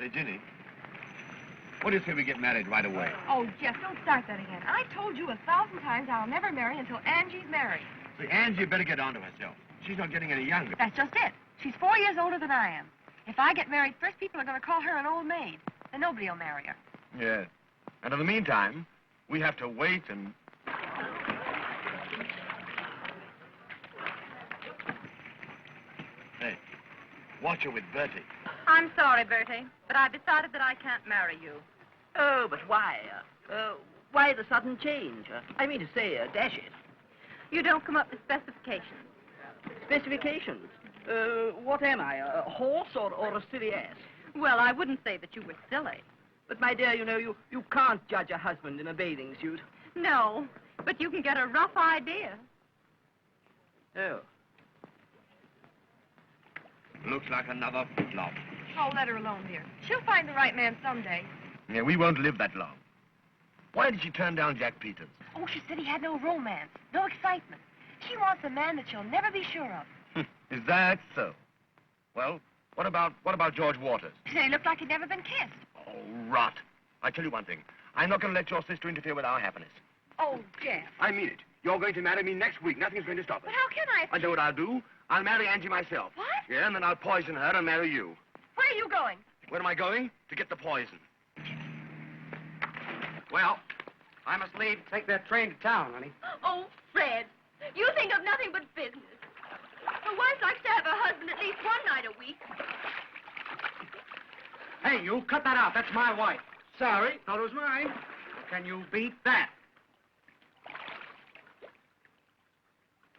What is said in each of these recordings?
Say, Ginny, what do you say we get married right away? Oh, Jeff, don't start that again. I told you 1,000 times I'll never marry until Angie's married. See, Angie better get on to herself. She's not getting any younger. That's just it. She's 4 years older than I am. If I get married first, people are going to call her an old maid. And nobody will marry her. Yes. And in the meantime, we have to wait and... Hey, watch her with Bertie. I'm sorry, Bertie, but I've decided that I can't marry you. Oh, but why? Why the sudden change? I mean to say, dash it. You don't come up with specifications. Specifications? What am I, a horse or a silly ass? Well, I wouldn't say that you were silly. But, my dear, you know, you can't judge a husband in a bathing suit. No, but you can get a rough idea. Oh. Looks like another flop. Oh, let her alone, dear. She'll find the right man someday. Yeah, we won't live that long. Why did she turn down Jack Peters? Oh, she said he had no romance, no excitement. She wants a man that she'll never be sure of. Is that so? Well, what about George Waters? He looked like he'd never been kissed. Oh, rot. I tell you one thing. I'm not going to let your sister interfere with our happiness. Oh, Jeff. I mean it. You're going to marry me next week. Nothing's going to stop us. But how can I? I know what I'll do. I'll marry Angie myself. What? Yeah, and then I'll poison her and marry you. Where are you going? Where am I going? To get the poison. Well, I must leave to take that train to town, honey. Oh, Fred, you think of nothing but business. A wife likes to have her husband at least one night a week. Hey, you, cut that out. That's my wife. Sorry, thought it was mine. Can you beat that?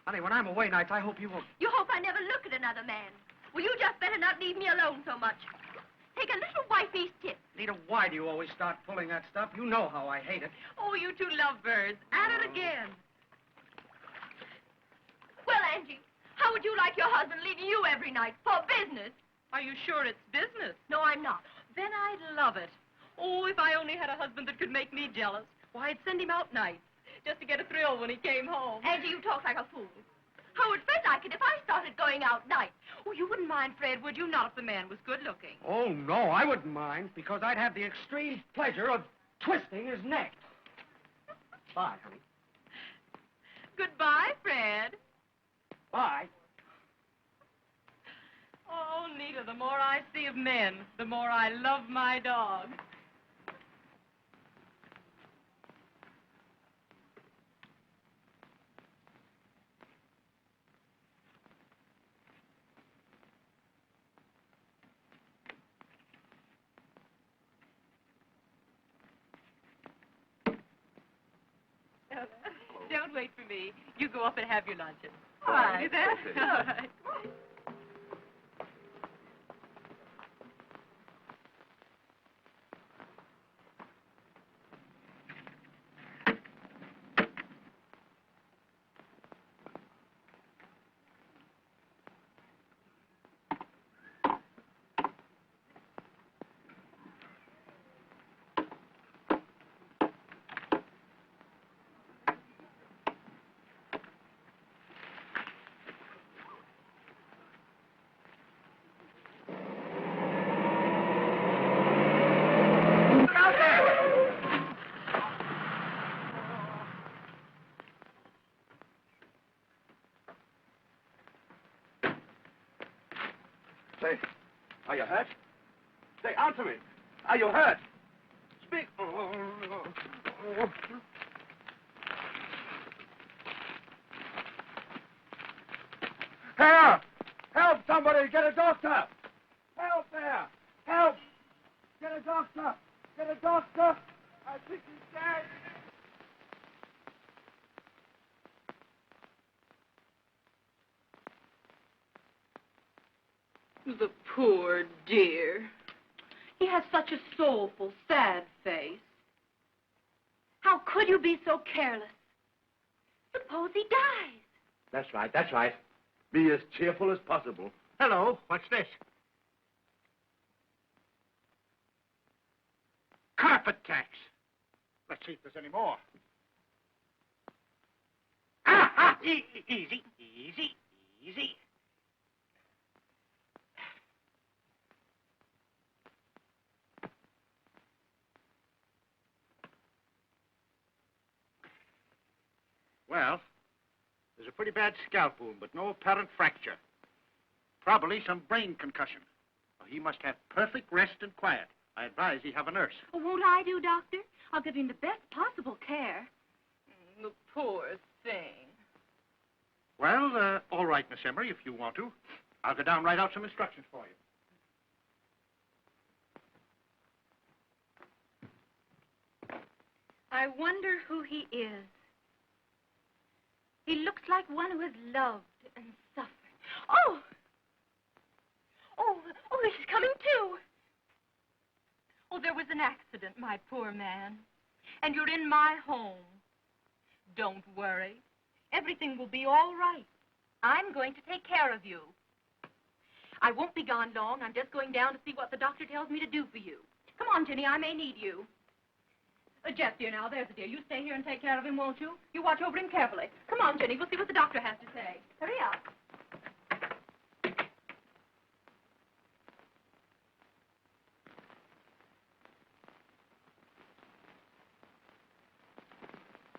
Honey, when I'm away nights, I hope you won't. You hope I never look at another man. Well, you just better not leave me alone so much. Take a little wifey's tip. Nita, why do you always start pulling that stuff? You know how I hate it. Oh, you two lovebirds. At it again. Well, Angie, how would you like your husband leaving you every night for business? Are you sure it's business? No, I'm not. Then I'd love it. Oh, if I only had a husband that could make me jealous. Why, I'd send him out nights, just to get a thrill when he came home. Angie, you talk like a fool. How would Fred like it if I started going out nights? Oh, you wouldn't mind, Fred, would you? Not if the man was good-looking. Oh, no, I wouldn't mind, because I'd have the extreme pleasure of twisting his neck. Bye, honey. Goodbye, Fred. Bye. Oh, Nita, the more I see of men, the more I love my dog. Don't wait for me. You go up and have your luncheon. All right. You there? All right. Say, are you hurt? Say, answer me. Are you hurt? Speak. Help! Help, somebody! Get a doctor! Help there! Help! Get a doctor! Get a doctor! I think he's dead! The poor dear. He has such a soulful, sad face. How could you be so careless? Suppose he dies. That's right, that's right. Be as cheerful as possible. Hello, what's this? Carpet tax. Let's see if there's any more. Easy, easy, easy. Well, there's a pretty bad scalp wound, but no apparent fracture. Probably some brain concussion. Well, he must have perfect rest and quiet. I advise he have a nurse. Oh, won't I do, Doctor? I'll give him the best possible care. The poor thing. Well, all right, Miss Emery, if you want to. I'll go down and write out some instructions for you. I wonder who he is. He looks like one who has loved and suffered. Oh! Oh, this is coming too. Oh, there was an accident, my poor man. And you're in my home. Don't worry. Everything will be all right. I'm going to take care of you. I won't be gone long. I'm just going down to see what the doctor tells me to do for you. Come on, Ginny, I may need you. Jeff, dear, now, there's a dear. You stay here and take care of him, won't you? You watch over him carefully. Come on, Ginny, we'll see what the doctor has to say. Hurry up.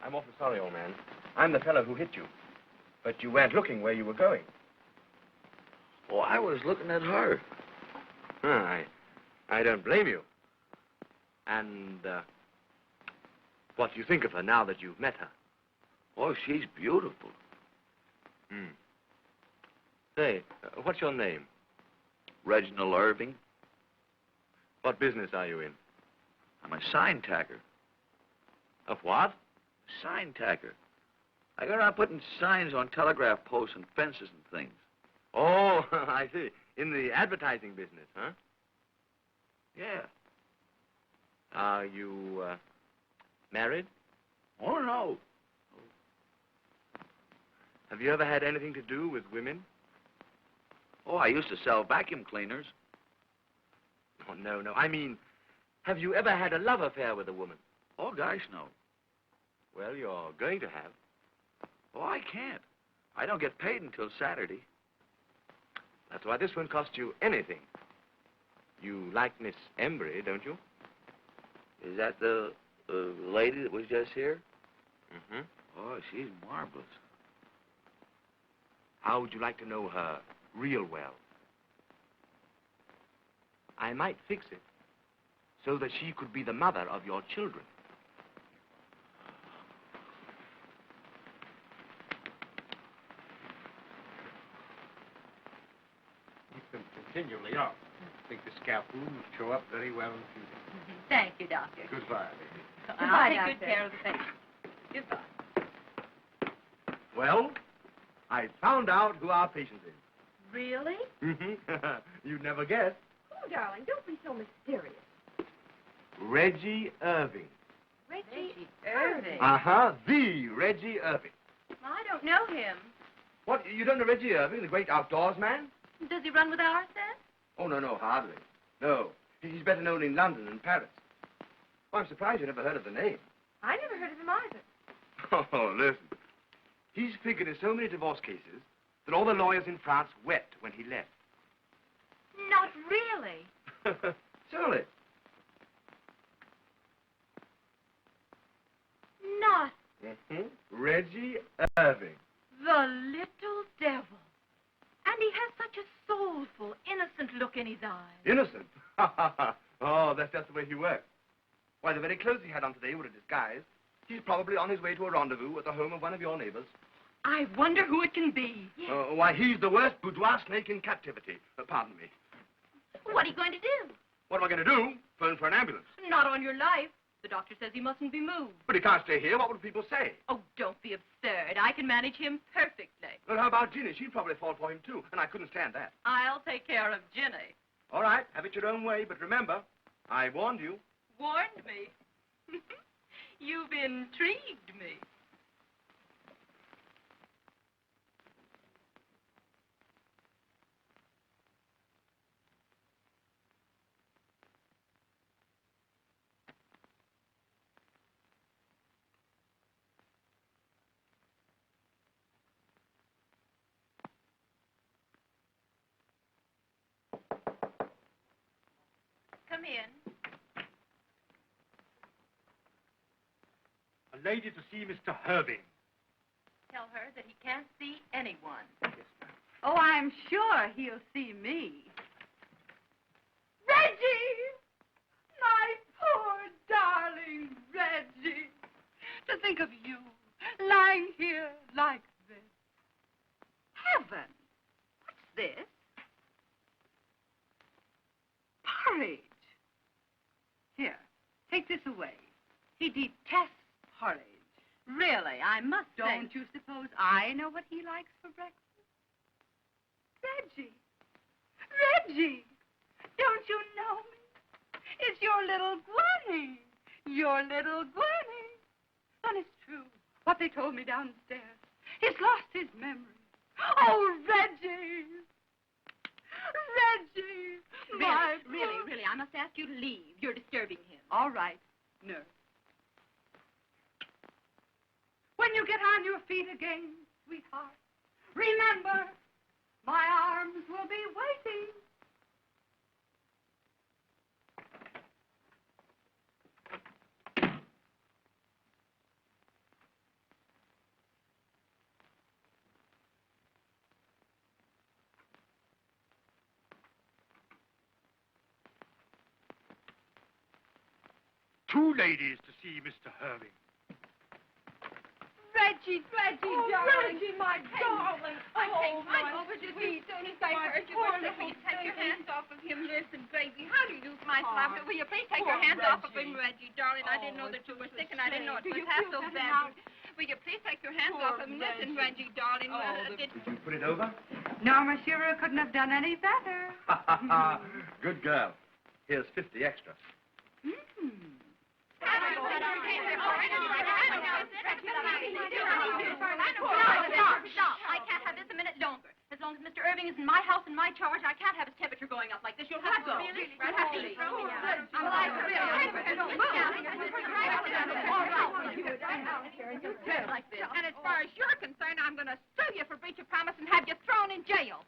I'm awfully sorry, old man. I'm the fellow who hit you. But you weren't looking where you were going. Oh, I was looking at her. I don't blame you. And, what do you think of her now that you've met her? Oh, she's beautiful. Say, what's your name? Reginald Irving. What business are you in? I'm a sign tacker. Of what? Sign tacker. I go around putting signs on telegraph posts and fences and things. Oh, I see. In the advertising business, huh? Yeah. Are you, married? Oh, no. Have you ever had anything to do with women? Oh, I used to sell vacuum cleaners. Oh, no. I mean, have you ever had a love affair with a woman? Oh, gosh, no. Well, you're going to have. Oh, I can't. I don't get paid until Saturday. That's why this won't cost you anything. You like Miss Embry, don't you? Is that the lady that was just here? Mm-hmm. Oh, she's marvelous. How would you like to know her real well? I might fix it so that she could be the mother of your children. Keep them continually up. I think the scalp wound will show up very well in the future. Thank you, Doctor. Goodbye, baby. I'll take good care of the patient. Goodbye. Well, I found out who our patient is. Really? Mm-hmm. You'd never guess. Oh, darling, don't be so mysterious. Reggie Irving. Reggie Irving. Uh-huh, the Reggie Irving. I don't know him. What, you don't know Reggie Irving, the great outdoors man? Does he run with ours, then? Oh, no, hardly. No, he's better known in London and Paris. Oh, I'm surprised you never heard of the name. I never heard of him either. Oh, listen. He's figured in so many divorce cases that all the lawyers in France wept when he left. Not really. Surely. Not Reggie Irving. the little devil. And he has such a soulful, innocent look Oh, that's just the way he works. Why, the very clothes he had on today were a disguise. He's probably on his way to a rendezvous at the home of one of your neighbors. I wonder who it can be. Why, he's the worst boudoir snake in captivity. Pardon me. What are you going to do? What am I going to do? Phone for an ambulance. Not on your life. The doctor says he mustn't be moved. But he can't stay here. What would people say? Oh, don't be absurd. I can manage him perfectly. Well, how about Ginny? She'd probably fall for him, too, and I couldn't stand that. I'll take care of Ginny. All right, have it your own way, but remember, I warned you. Warned me? You've intrigued me. Come in. A lady to see Mr. Irving. Tell her that he can't see anyone. Oh, I'm sure he'll see me. Reggie! My poor darling Reggie. To think of you lying here like this. Heaven! What's this? Porridge. Here, take this away. He detests porridge. Really, I must say. Don't you suppose I know what he likes for breakfast? Reggie! Reggie! Don't you know me? It's your little Gwenny. Your little Gwenny. And it's true, what they told me downstairs. He's lost his memory. Oh, Reggie! Reggie! Really, I must ask you to leave. You're disturbing him. All right, nurse. When you get on your feet again, sweetheart, remember, my arms will be waiting. Two ladies to see Mr. Irving. Reggie, darling. Reggie, my darling. I'm over to you as soon as I heard you were sick. Will you take your hands off of him? Listen, baby, how do you do, my love? Will you please take your hands off of him, Reggie, darling? I didn't know that you were sick, and I didn't know it was half so bad. Will you please take your hands off of him? Listen, Reggie, darling. Did you put it over? No, Monsieur couldn't have done any better. Good girl. Here's 50 extra. Stop. I can't have this a minute longer. As long as Mr. Irving is in my house and my charge, I can't have his temperature going up like this. You'll have to go. Really? You'll have to leave. I'm like, like this. And as far as you're concerned, I'm going to sue you for breach of promise and have you thrown in jail.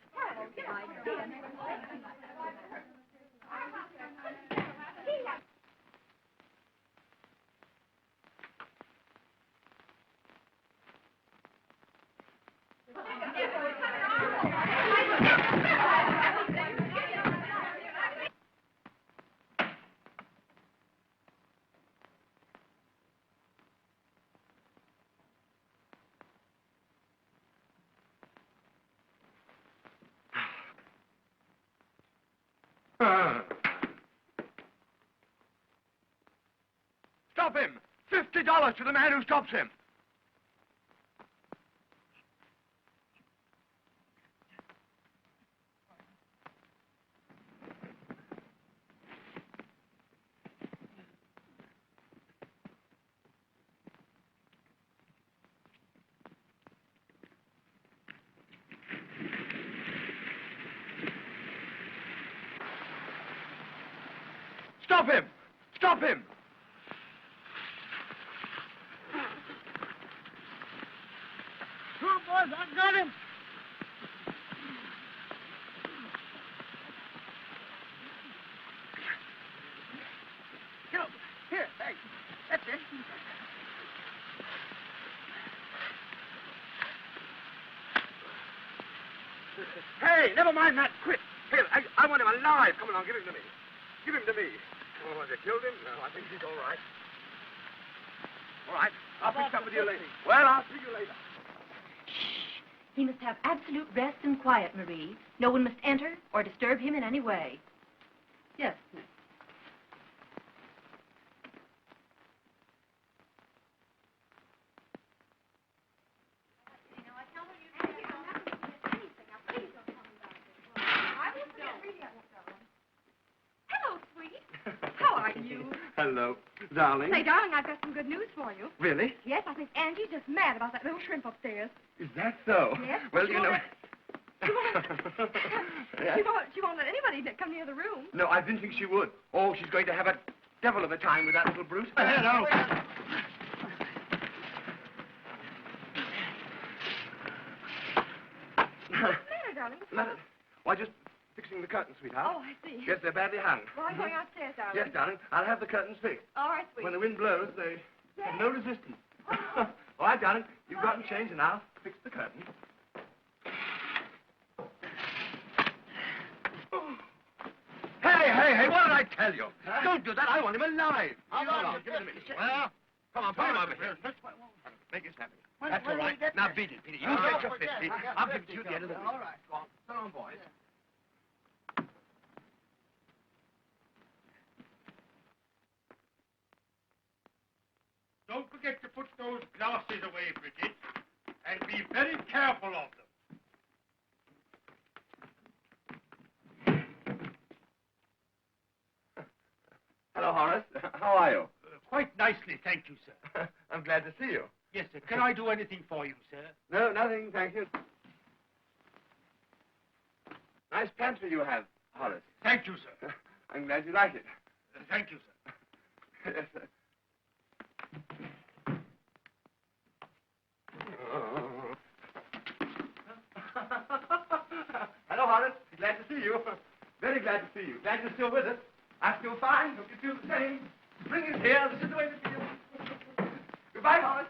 Stop him! $50 to the man who stops him. Stop him! Stop him! Two boys, I got him. Get over. Here, hey. That's it. Hey, never mind that. Quit. Here, I want him alive. Come along, give him to me. Give him to me. Oh, have you killed him? No, I think he's all right. All right. I'll fix up with you later. Well, I'll see you later. Shh. He must have absolute rest and quiet, Marie. No one must enter or disturb him in any way. Yes, miss. Hello, sweetie. How are you? Hello, darling. Say, darling, I've got some good news for you. Really? Yes, I think Angie's just mad about that little shrimp upstairs. Is that so? Yes. Well, you know... She won't let anybody come near the room. No, I didn't think she would. Oh, she's going to have a devil of a time with that little brute. Hello. What's the matter, darling? Why, just fixing the curtains, sweetheart. Oh, I see. Yes, they're badly hung. Well, I'm going upstairs, darling. Yes, darling. I'll have the curtains fixed. All right, sweetie. When the wind blows, they have no resistance. All right, darling. You've got and change, and I'll fix the curtains. Hey, what did I tell you? Huh? Don't do that. I want him alive. Hold on. Give it a minute. Well, come on, put him over here. Make it snappy. That's all right. Now beat it, Peter. You get your 50. I'll give it to you at the end of the week. All right. Go on. So long, boys. Don't forget to put those glasses away, Bridget, and be very careful of them. Hello, Horace. How are you? Quite nicely, thank you, sir. I'm glad to see you. Yes, sir. Can I do anything for you, sir? No, nothing, thank you. Nice pantry you have, Horace. Thank you, sir. I'm glad you like it. Thank you, sir. Yes, sir. Hello, Horace. Glad to see you. Very glad to see you. Glad you're still with us. I feel fine. Hope you feel the same. Spring is here. This is the way to feel. Goodbye, Horace.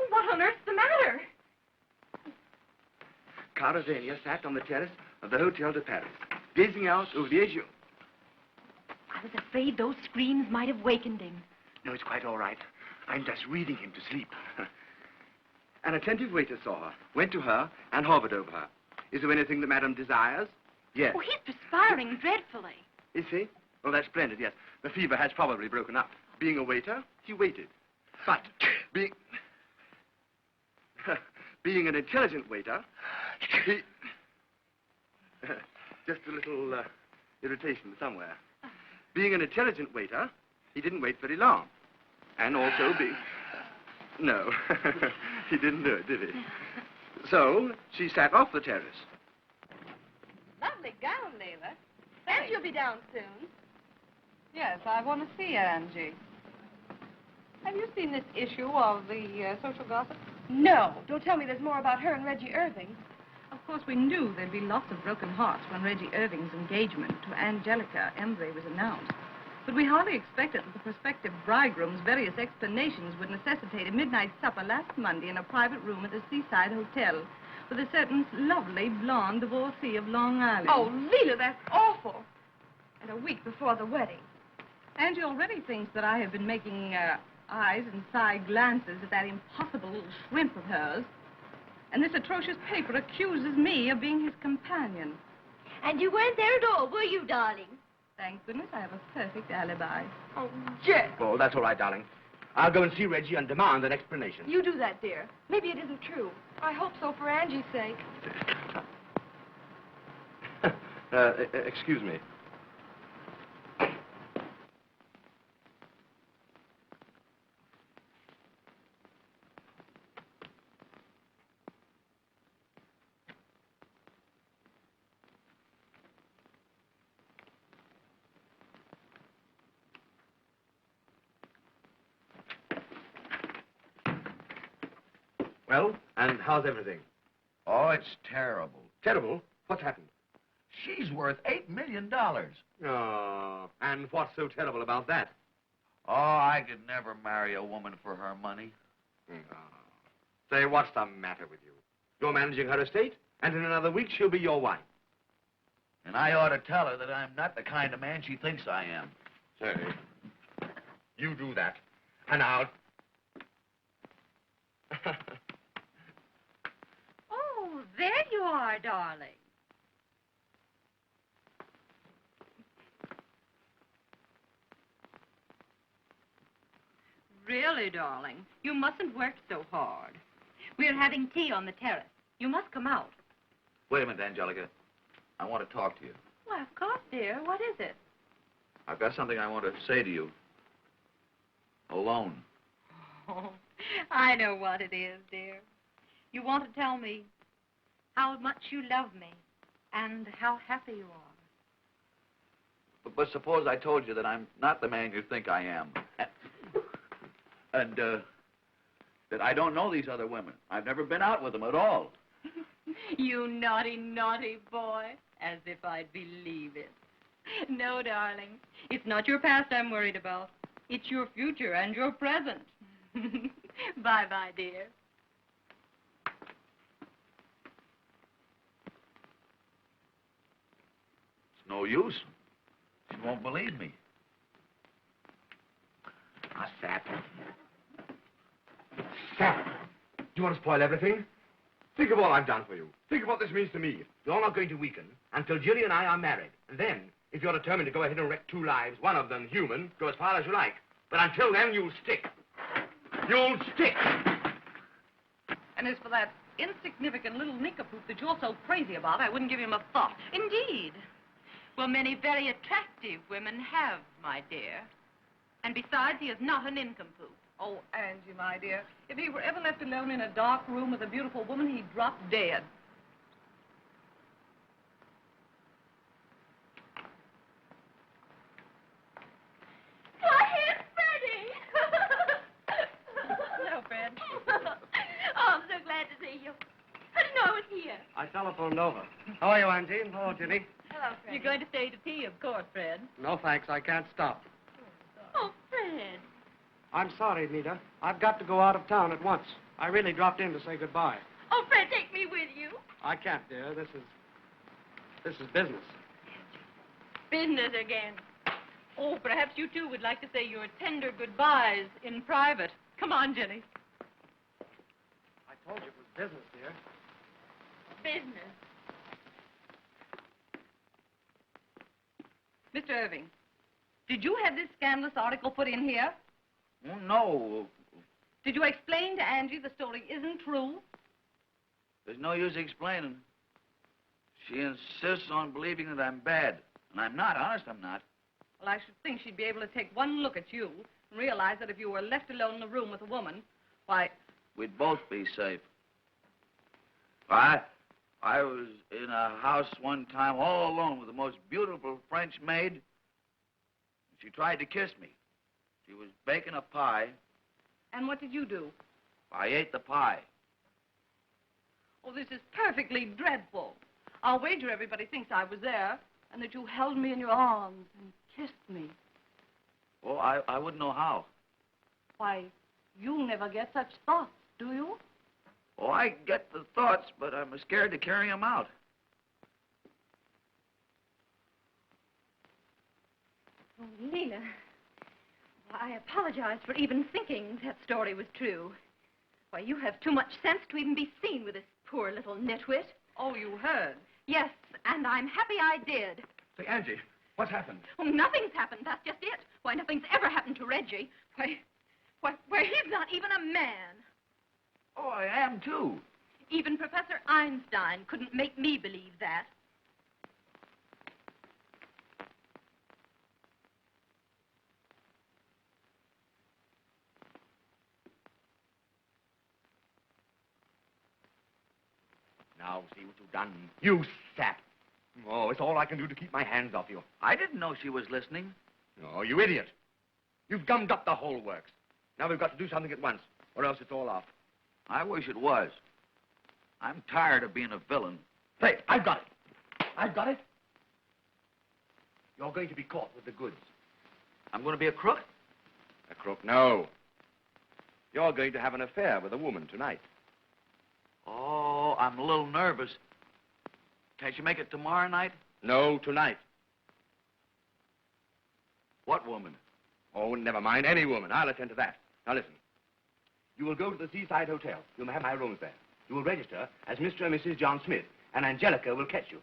What on earth's the matter? Clara sat on the terrace of the Hotel de Paris, gazing out over the azure. I was afraid those screams might have wakened him. No, it's quite all right. I'm just reading him to sleep. An attentive waiter saw her, went to her, and hovered over her. Is there anything that Madame desires? Yes. Oh, he's perspiring dreadfully. Is he? Oh, that's splendid, yes. The fever has probably broken up. Being a waiter, he waited. But being an intelligent waiter, he... just a little irritation somewhere. Being an intelligent waiter, he didn't wait very long. And also no, he didn't do it, did he? So, she sat off the terrace. Lovely gown, Leila. And you'll be down soon. Yes, I want to see Angie. Have you seen this issue of the social gossip? No. Don't tell me there's more about her and Reggie Irving. Of course, we knew there'd be lots of broken hearts when Reggie Irving's engagement to Angelica Embry was announced. But we hardly expected that the prospective bridegroom's various explanations would necessitate a midnight supper last Monday in a private room at a seaside hotel with a certain lovely blonde divorcee of Long Island. Oh, Leila, that's awful. And a week before the wedding. Angie already thinks that I have been making eyes and side glances at that impossible little shrimp of hers. And this atrocious paper accuses me of being his companion. And you weren't there at all, were you, darling? Thank goodness I have a perfect alibi. Oh, Jet. Oh, that's all right, darling. I'll go and see Reggie and demand an explanation. You do that, dear. Maybe it isn't true. I hope so for Angie's sake. Excuse me. Well, and how's everything? Oh, it's terrible. Terrible? What's happened? She's worth $8 million. Oh, and what's so terrible about that? Oh, I could never marry a woman for her money. Oh. Say, what's the matter with you? You're managing her estate, and in another week she'll be your wife. And I ought to tell her that I'm not the kind of man she thinks I am. Say, you do that, and I'll... Oh, there you are, darling. Really, darling, you mustn't work so hard. We're having tea on the terrace. You must come out. Wait a minute, Angelica. I want to talk to you. Well, of course, dear. What is it? I've got something I want to say to you. Alone. Oh, I know what it is, dear. You want to tell me how much you love me and how happy you are. But suppose I told you that I'm not the man you think I am. And that I don't know these other women. I've never been out with them at all. You naughty, naughty boy. As if I'd believe it. No, darling. It's not your past I'm worried about. It's your future and your present. Bye-bye, dear. It's no use. She won't believe me. Ah, Sap. Sap, do you want to spoil everything? Think of all I've done for you. Think of what this means to me. You're not going to weaken until Jilly and I are married. And then, if you're determined to go ahead and wreck two lives, one of them human, go as far as you like. But until then, you'll stick. You'll stick. And as for that insignificant little nincompoop that you're so crazy about, I wouldn't give him a thought. Indeed. Well, many very attractive women have, my dear. And besides, he is not a nincompoop. Oh, Angie, my dear, if he were ever left alone in a dark room with a beautiful woman, he'd drop dead. Why, here's Freddie! Hello, Fred. Oh, I'm so glad to see you. How did you know I was here? I telephoned over. How are you, Angie? Hello, Ginny. Hello, Freddie. You're going to stay to tea, of course, Fred. No, thanks. I can't stop. Oh, Fred. I'm sorry, Nita. I've got to go out of town at once. I really dropped in to say goodbye. Oh, Fred, take me with you. I can't, dear. This is business. Business again. Oh, perhaps you two would like to say your tender goodbyes in private. Come on, Jenny. I told you it was business, dear. Business. Mr. Irving, did you have this scandalous article put in here? Oh, no. Did you explain to Angie the story isn't true? There's no use explaining. She insists on believing that I'm bad. And I'm not. Honest, I'm not. Well, I should think she'd be able to take one look at you and realize that if you were left alone in a room with a woman, why... We'd both be safe. I was in a house one time all alone with the most beautiful French maid. She tried to kiss me. She was baking a pie. And what did you do? I ate the pie. Oh, this is perfectly dreadful. I'll wager everybody thinks I was there and that you held me in your arms and kissed me. Oh, I wouldn't know how. Why, you never get such thoughts, do you? Oh, I get the thoughts, but I'm scared to carry them out. Oh, Leela. I apologize for even thinking that story was true. Why, you have too much sense to even be seen with this poor little nitwit. Oh, you heard. Yes, and I'm happy I did. Say, Angie, what's happened? Oh, nothing's happened. That's just it. Why, nothing's ever happened to Reggie. Why, he's not even a man. Oh, I am, too. Even Professor Einstein couldn't make me believe that. Now, see what you've done. You sap. Oh, it's all I can do to keep my hands off you. I didn't know she was listening. Oh, you idiot. You've gummed up the whole works. Now we've got to do something at once, or else it's all off. I wish it was. I'm tired of being a villain. Hey, I've got it. I've got it. You're going to be caught with the goods. I'm going to be a crook? A crook? No. You're going to have an affair with a woman tonight. Oh, I'm a little nervous. Can't you make it tomorrow night? No, tonight. What woman? Oh, never mind. Any woman. I'll attend to that. Now, listen. You will go to the Seaside Hotel. You'll have my rooms there. You will register as Mr. and Mrs. John Smith, and Angelica will catch you.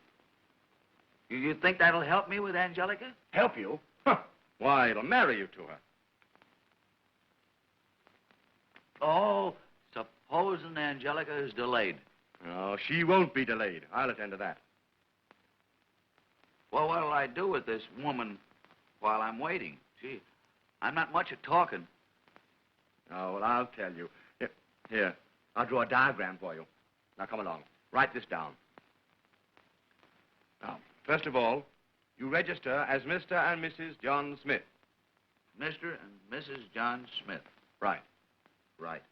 You think that'll help me with Angelica? Help you? Huh. Why, it'll marry you to her. Oh, supposing Angelica is delayed. No, she won't be delayed. I'll attend to that. Well, what'll I do with this woman while I'm waiting? Gee, I'm not much at talking. Oh, well, I'll tell you. Here, I'll draw a diagram for you. Now, come along. Write this down. Now, first of all, you register as Mr. and Mrs. John Smith. Mr. and Mrs. John Smith. Right. Right.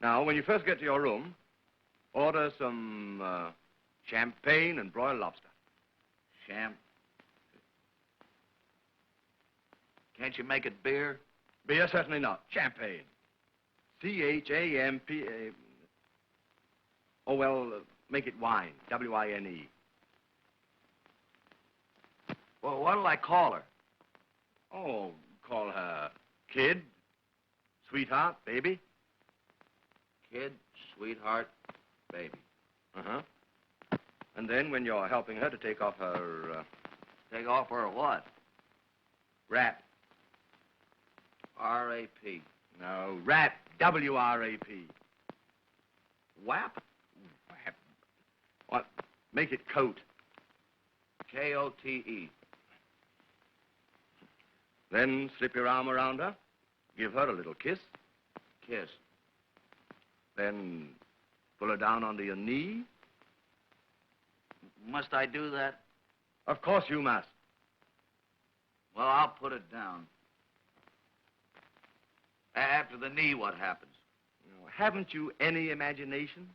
Now, when you first get to your room, order some champagne and broiled lobster. Can't you make it beer? Beer, certainly not. Champagne. C-H-A-M-P-A... Oh, well, make it wine. W-I-N-E. Well, what'll I call her? Oh, call her Kid, Sweetheart, Baby. Kid, Sweetheart, Baby. Uh-huh. And then when you're helping her to take off her... Take off her what? Wrap. R-A-P. No, wrap. W-R-A-P. Wap? Wrap. What? Make it coat. K-O-T-E. Then slip your arm around her. Give her a little kiss. Kiss. Then pull her down onto your knee. Must I do that? Of course you must. Well, I'll put it down. After the knee, what happens? Haven't you any imagination?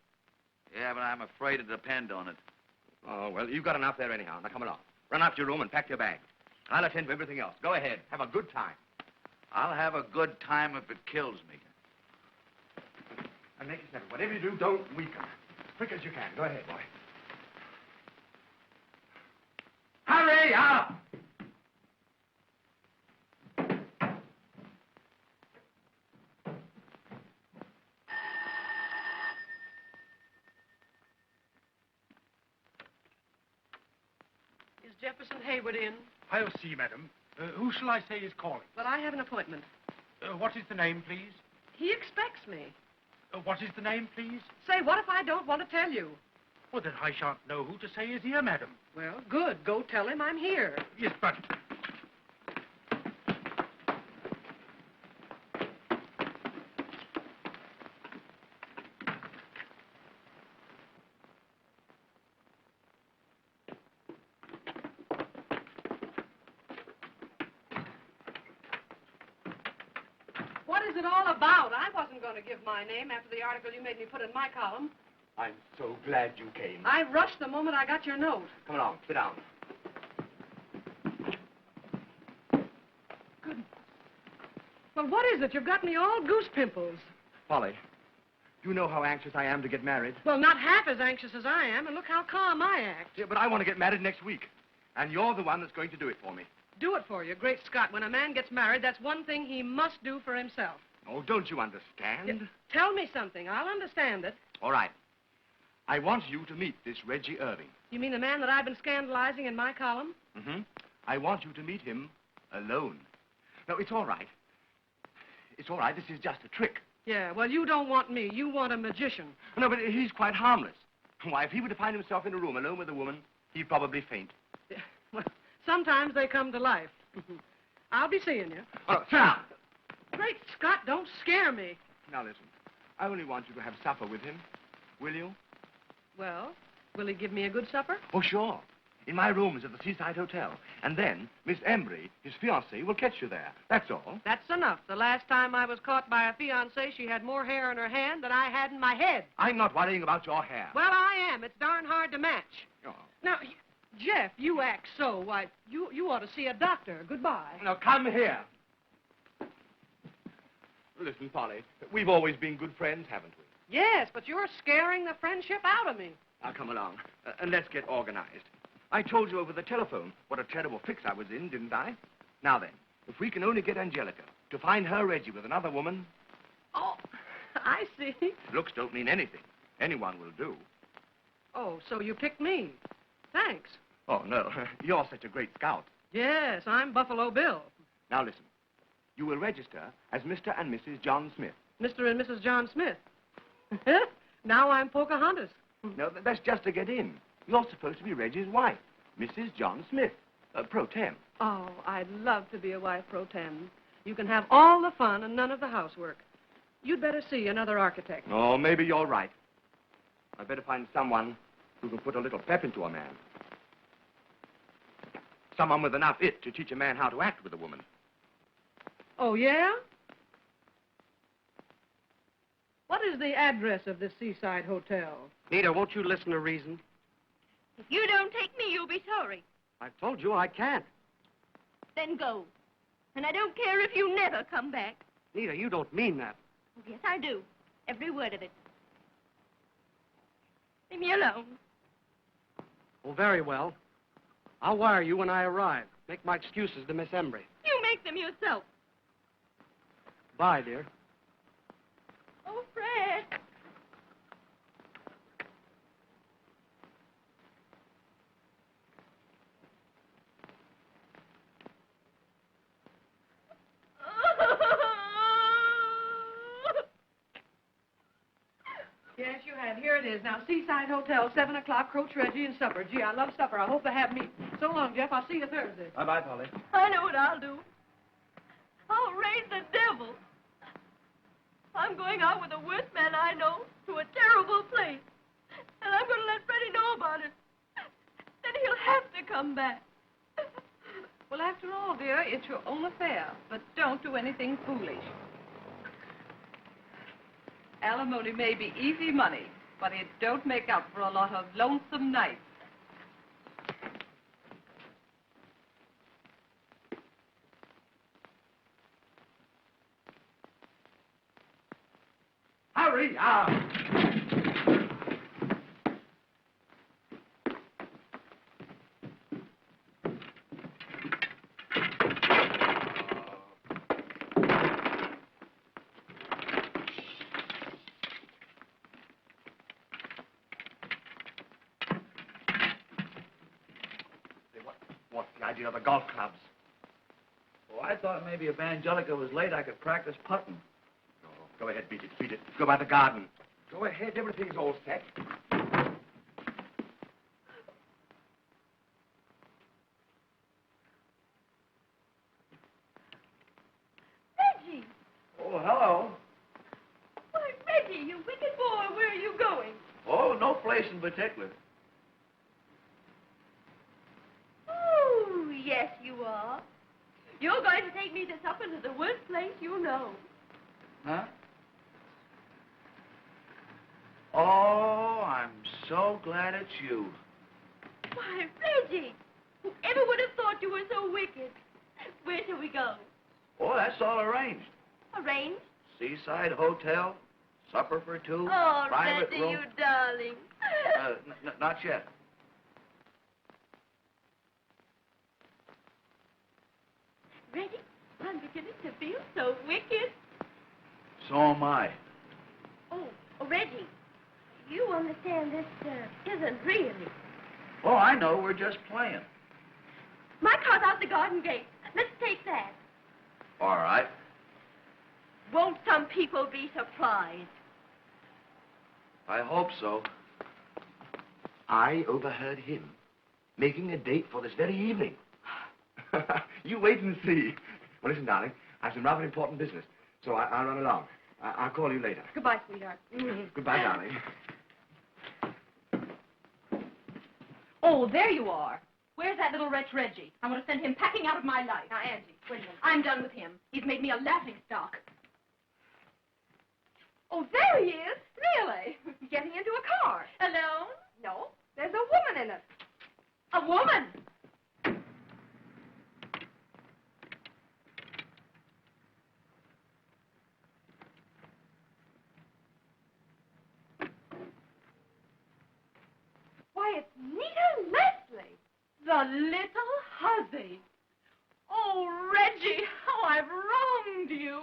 Yeah, but I'm afraid to depend on it. Oh, well, you've got enough there anyhow. Now, come along. Run up to your room and pack your bag. I'll attend to everything else. Go ahead. Have a good time. I'll have a good time if it kills me. And make it simple. Whatever you do, don't weaken. Quick as you can. Go ahead, boy. Hurry up! Is Jefferson Hayward in? I'll see, madam. Who shall I say is calling? Well, I have an appointment. What is the name, please? He expects me. What is the name, please? Say, what if I don't want to tell you? Well, then I shan't know who to say is here, madam. Well, good. Go tell him I'm here. Yes, but... What is it all about? I wasn't going to give my name after the article you made me put in my column. I'm so glad you came. I rushed the moment I got your note. Come along. Sit down. Goodness. Well, what is it? You've got me all goose pimples. Polly, do you know how anxious I am to get married? Well, not half as anxious as I am, and look how calm I act. Yeah, but I want to get married next week. And you're the one that's going to do it for me. Do it for you. Great Scott, when a man gets married, that's one thing he must do for himself. Oh, don't you understand? Yeah, tell me something. I'll understand it. All right. I want you to meet this Reggie Irving. You mean the man that I've been scandalizing in my column? Mm-hmm. I want you to meet him alone. No, it's all right. It's all right. This is just a trick. Yeah, well, you don't want me. You want a magician. No, but he's quite harmless. Why, if he were to find himself in a room alone with a woman, he'd probably faint. Yeah, well, sometimes they come to life. I'll be seeing you. Oh, sit down. Great Scott, don't scare me. Now, listen. I only want you to have supper with him. Will you? Well, will he give me a good supper? Oh, sure. in my rooms at the Seaside Hotel. And then Miss Embry, his fiancée, will catch you there. That's all. That's enough. The last time I was caught by a fiancée, she had more hair in her hand than I had in my head. I'm not worrying about your hair. Well, I am. It's darn hard to match. Oh. Now, Jeff, you act so. Why, you ought to see a doctor. Goodbye. Now, come here. Listen, Polly, we've always been good friends, haven't we? Yes, but you're scaring the friendship out of me. Now, come along, and let's get organized. I told you over the telephone what a terrible fix I was in, didn't I? Now then, if we can only get Angelica to find her Reggie with another woman... Oh, I see. Looks don't mean anything. Anyone will do. Oh, so you picked me. Thanks. Oh, no. You're such a great scout. Yes, I'm Buffalo Bill. Now, listen. You will register as Mr. and Mrs. John Smith. Mr. and Mrs. John Smith. Now I'm Pocahontas. No, that's just to get in. You're supposed to be Reggie's wife, Mrs. John Smith, pro tem. Oh, I'd love to be a wife pro tem. You can have all the fun and none of the housework. You'd better see another architect. Oh, maybe you're right. I'd better find someone who can put a little pep into a man. Someone with enough it to teach a man how to act with a woman. Oh, yeah? What is the address of this Seaside Hotel? Nita, won't you listen to reason? If you don't take me, you'll be sorry. I've told you I can't. Then go. And I don't care if you never come back. Nita, you don't mean that. Yes, I do. Every word of it. Leave me alone. Oh, very well. I'll wire you when I arrive. Make my excuses to Miss Embry. You make them yourself. Bye, dear. Oh, Fred. Yes, you have. Here it is. Now, Seaside Hotel, 7 o'clock, Coach Reggie and supper. Gee, I love supper. I hope they have meat. So long, Jeff. I'll see you Thursday. Bye-bye, Polly. I know what I'll do. I'll raise the devil. I'm going out with the worst man I know to a terrible place. And I'm going to let Freddie know about it. Then he'll have to come back. Well, after all, dear, it's your own affair. But don't do anything foolish. Alimony may be easy money, but it don't make up for a lot of lonesome nights. Hurry up! What's the idea of the golf clubs? Oh, I thought maybe if Angelica was late, I could practice putting. Oh, go ahead, beat it, beat it. Go by the garden. Go ahead, everything's all set. Reggie! Oh, hello. Why, Reggie, you wicked boy, where are you going? Oh, no place in particular. Oh, yes, you are. You're going to take me to supper to the worst place you know. Huh? Oh, I'm so glad it's you. Why, Reggie, whoever would have thought you were so wicked? Where shall we go? Oh, that's all arranged. Arranged? Seaside Hotel, supper for two, Oh, private Reggie, room. you darling. Not yet. Reggie, I'm beginning to feel so wicked. So am I. Oh, Reggie, you understand this isn't really. Oh, I know. We're just playing. My car's out the garden gate. Let's take that. All right. Won't some people be surprised? I hope so. I overheard him making a date for this very evening. You wait and see. Well, listen, darling, I have some rather important business, so I'll run along. I'll call you later. Goodbye, sweetheart. Goodbye, darling. Oh, there you are. Where's that little wretch Reggie? I want to send him packing out of my life. Now, Angie, wait a minute. I'm done with him. He's made me a laughing stock. Oh, there he is. Really? Getting into a car. Alone? No, there's a woman in it. A woman? Why, it's Nita Leslie. The little hussy. Oh, Reggie, how I've wronged you.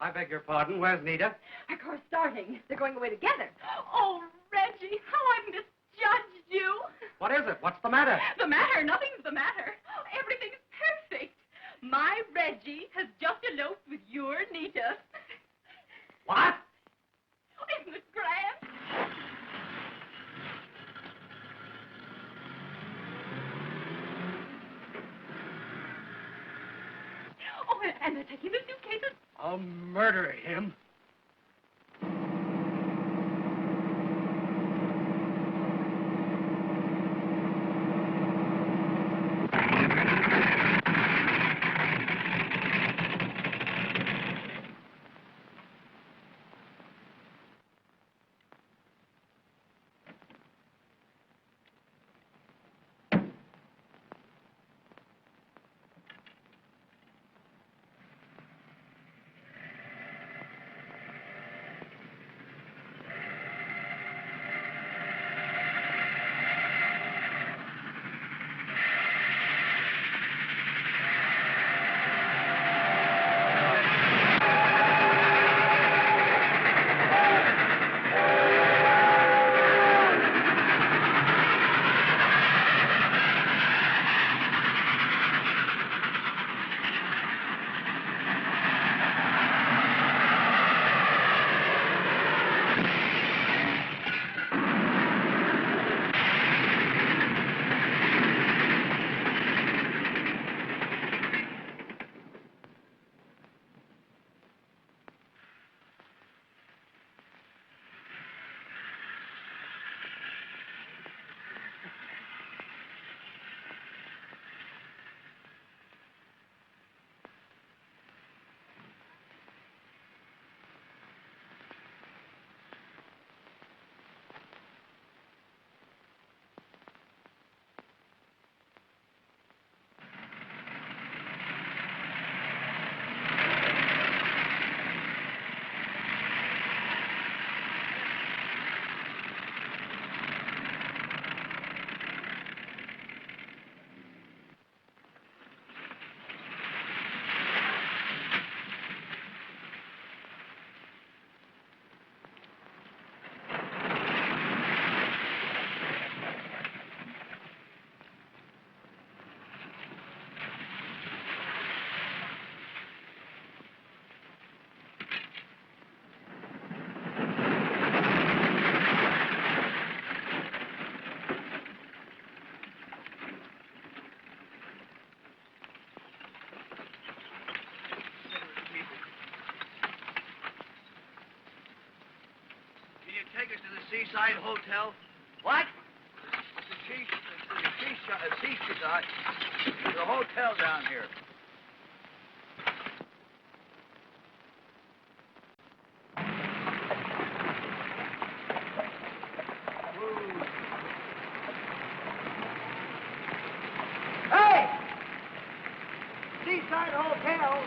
I beg your pardon. Where's Nita? Our car's starting. They're going away together. Oh, Reggie, how I've misjudged you. What is it? What's the matter? The matter? Nothing's the matter. Everything's perfect. My Reggie has just eloped with your Nita. What? Isn't it grand? Oh, and they're taking the suitcases. I'll murder him. Take us to the Seaside Hotel? What? Seaside. There's a hotel down here. Hey! Seaside Hotel.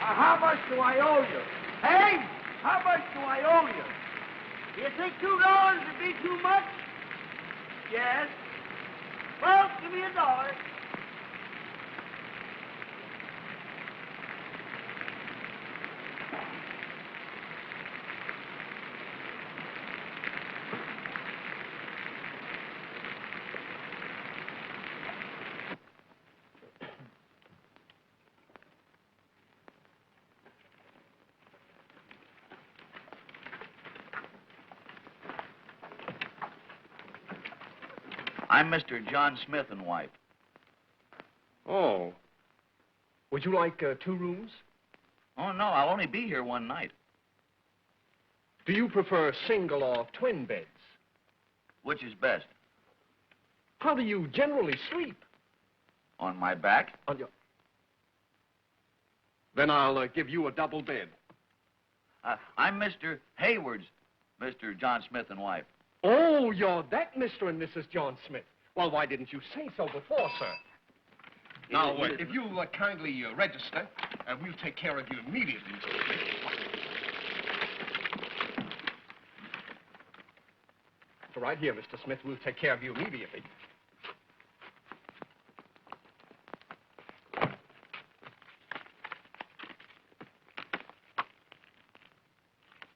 How much do I owe you? Hey, how much do I owe you? Do you think $2 would be too much? Yes. Well, give me $1. I'm Mr. John Smith and wife. Oh. Would you like 2 rooms? Oh, no, I'll only be here one night. Do you prefer single or twin beds? Which is best? How do you generally sleep? On my back? On your... Then I'll give you a double bed. I'm Mr. Hayward's, Mr. John Smith and wife. Oh, you're that Mr. and Mrs. John Smith. Well, why didn't you say so before, sir? Now, if you kindly register, we'll take care of you immediately, Mr. Smith. So right here, Mr. Smith, we'll take care of you immediately.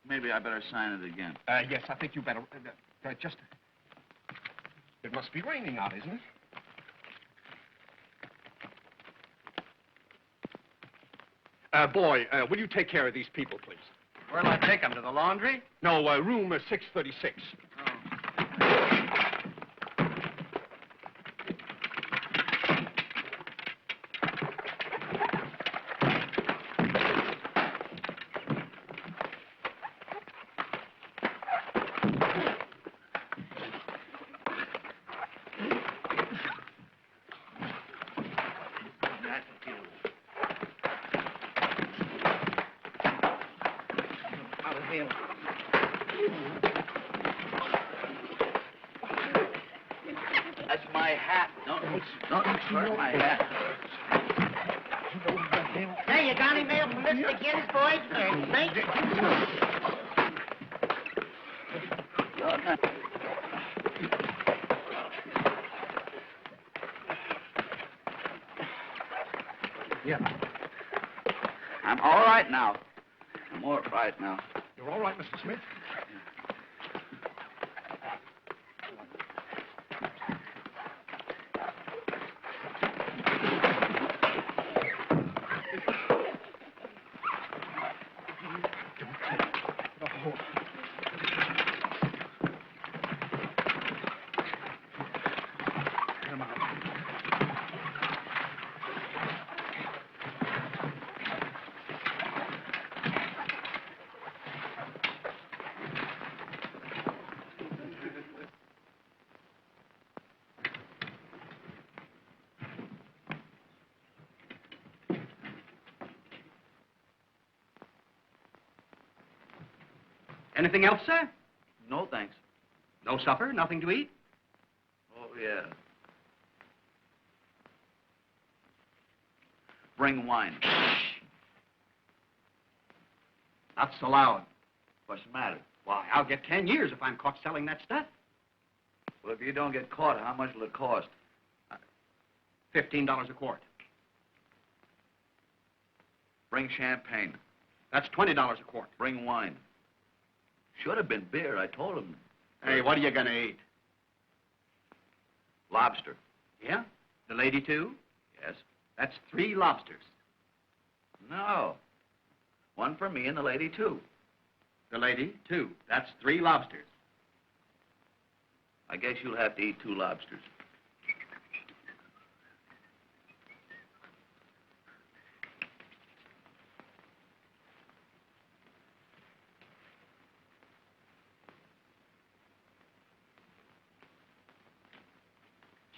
Maybe I better sign it again. Yes, I think you better... just... It must be raining out, isn't it? Boy, will you take care of these people, please? Where'll I take them? To the laundry? No, room 636. That's my hat. Don't hurt my hat. Hey, you got any mail from Mr. Ginsburg? Thank you. Yeah. I'm all right now. I'm all right now. You're all right, Mr. Smith? Anything else, sir? No, thanks. No supper? Nothing to eat? Oh, yeah. Bring wine. Not so loud. What's the matter? Why, I'll get 10 years if I'm caught selling that stuff. Well, if you don't get caught, how much will it cost? $15 a quart. Bring champagne. That's $20 a quart. Bring wine. Should have been beer, I told him. Hey, what are you going to eat? Lobster. Yeah? The lady, too? Yes. That's 3 lobsters. No. One for me and the lady, too. The lady, 2. That's 3 lobsters. I guess you'll have to eat 2 lobsters.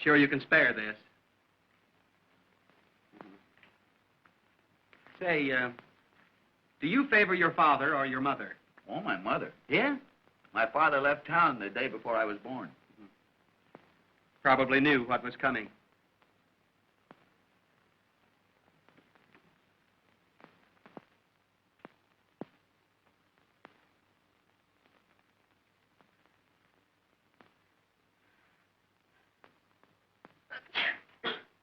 Sure you can spare this. Say, do you favor your father or your mother? Oh, my mother. Yeah? My father left town the day before I was born. Probably knew what was coming.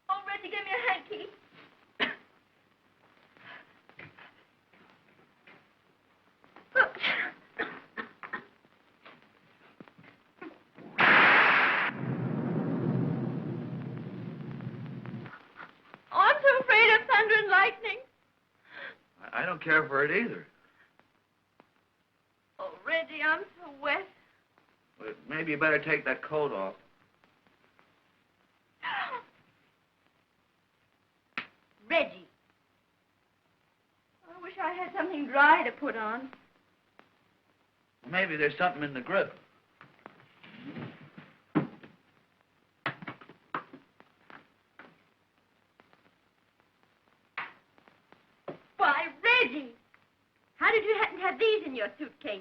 Oh, Reggie, give me a hanky. Oh, I'm so afraid of thunder and lightning. I don't care for it either. Oh, Reggie, I'm so wet. But maybe you better take that coat off. Reggie. I wish I had something dry to put on. Maybe there's something in the grip. Why, Reggie! How did you happen to have these in your suitcase?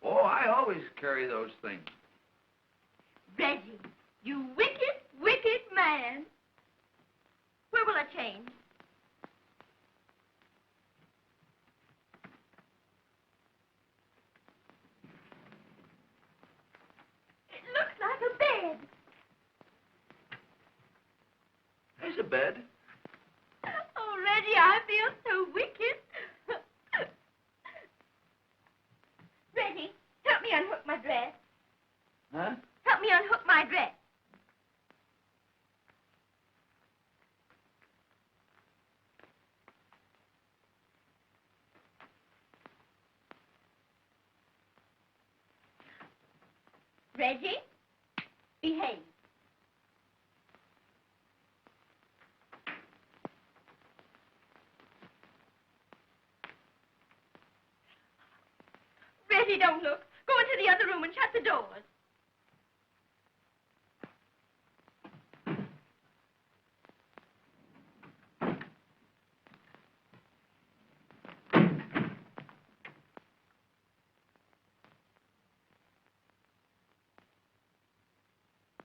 Oh, I always carry those things. Reggie, you wicked, wicked man. Where will I change? It looks like a bed. There's a bed. Oh, Reggie, I feel so wicked. Reggie, help me unhook my dress. Huh? Help me unhook my dress. Reggie, behave. Reggie, don't look. Go into the other room and shut the doors.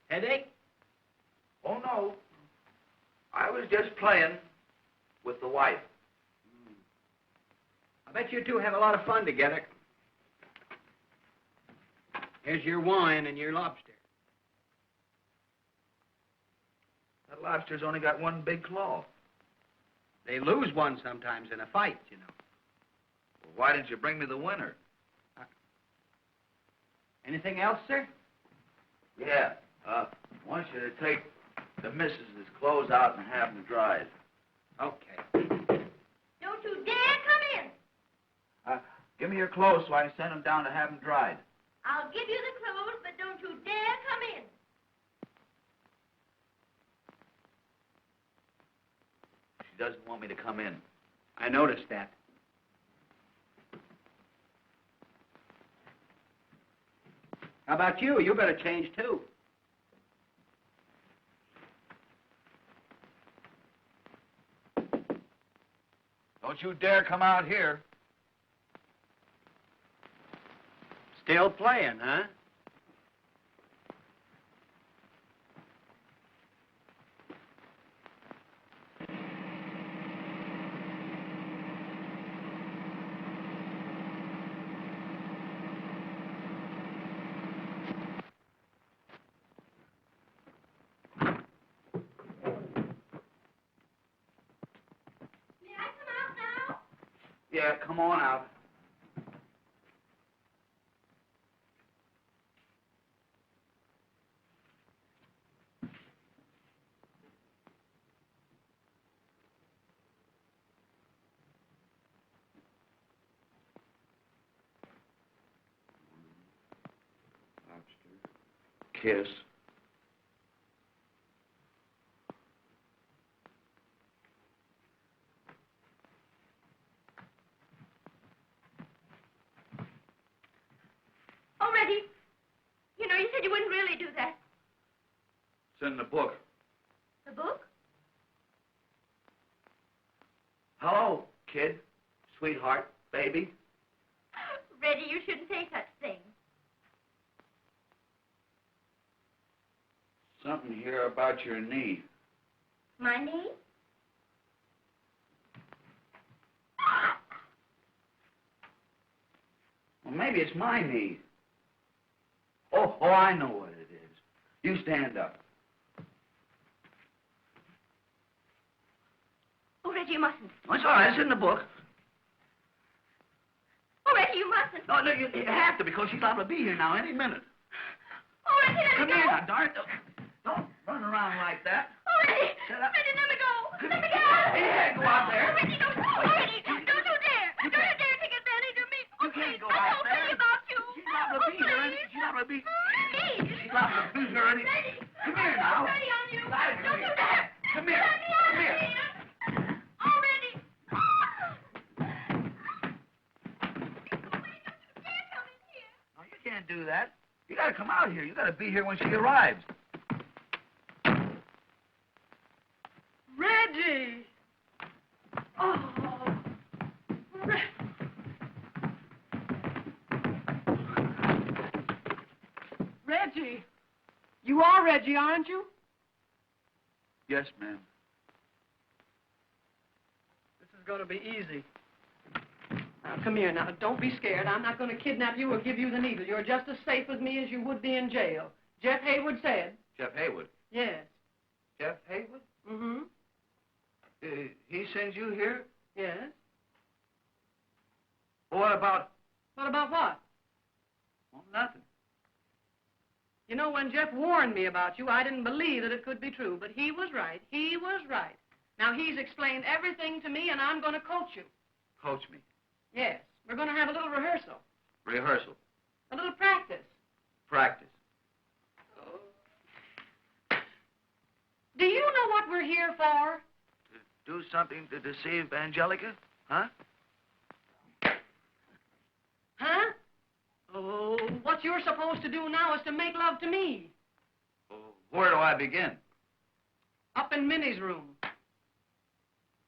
Headache? Oh, no. I was just playing with the wife. I bet you two have a lot of fun together. Here's your wine and your lobster. That lobster's only got one big claw. They lose one sometimes in a fight, you know. Well, why didn't you bring me the winner? Anything else, sir? Yeah. I want you to take the missus's clothes out and have them dried. Okay. Don't you dare come in. Give me your clothes so I can send them down to have them dried. I'll give you the clothes, but don't you dare come in. She doesn't want me to come in. I noticed that. How about you? You better change, too. Don't you dare come out here. Still playing, huh? Yeah, come on out. Kiss. Oh, Reggie, you know, you said you wouldn't really do that. It's in the book. The book? Hello, kid, sweetheart, baby. Reggie, you shouldn't say such things. Something here about your knee. My knee? Well, maybe it's my knee. Oh, I know what it is. You stand up. Oh, Reggie, you mustn't. Oh, it's all right. It's in the book. Oh, Reggie, you mustn't. No, you have to because she's liable to be here now any minute. Oh, Reggie, let Come me go. here now, darn it. Don't run around like that. Oh, Reggie. Shut up. Reggie, let me go. Come Let me here. go. Hey, go out there. Oh, Reggie, don't. Oh, Reggie, don't you dare. Don't you dare take advantage of me. You can't go I out told there. Reggie about you. She's liable to be here. She's liable to be. Please. She's liable to be here any. Reggie. Come here now. Reggie, on you. Lie to Don't me. you dare. Come here. Let me Come out here. here. can't do that. You gotta come out here. You gotta be here when she arrives. Reggie! Oh, Reggie! You are Reggie, aren't you? Yes, ma'am. This is going to be easy. Now, come here now. Don't be scared. I'm not going to kidnap you or give you the needle. You're just as safe with me as you would be in jail. Jeff Haywood said. Jeff Haywood? Yes. Jeff Haywood? Mm-hmm. He sends you here? Yes. Well, what about... What about what? Well, nothing. You know, when Jeff warned me about you, I didn't believe that it could be true, but he was right. He was right. Now, he's explained everything to me, and I'm going to coach you. Coach me? Yes. We're going to have a little rehearsal. Rehearsal? A little practice. Practice. Do you know what we're here for? To do something to deceive Angelica? Huh? Huh? Oh, what you're supposed to do now is to make love to me. Oh, where do I begin? Up in Minnie's room.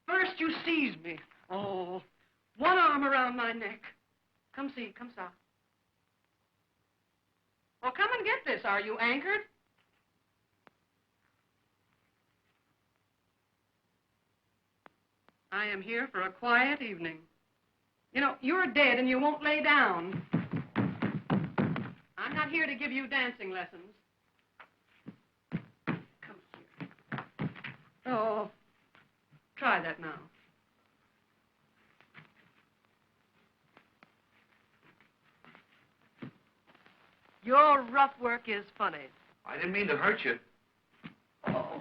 First you seize me. Oh, one arm around my neck. Come see, come saw. Well, come and get this. Are you anchored? I am here for a quiet evening. You know, you're dead and you won't lay down. I'm not here to give you dancing lessons. Come here. Oh, try that now. Your rough work is funny. I didn't mean to hurt you. Oh.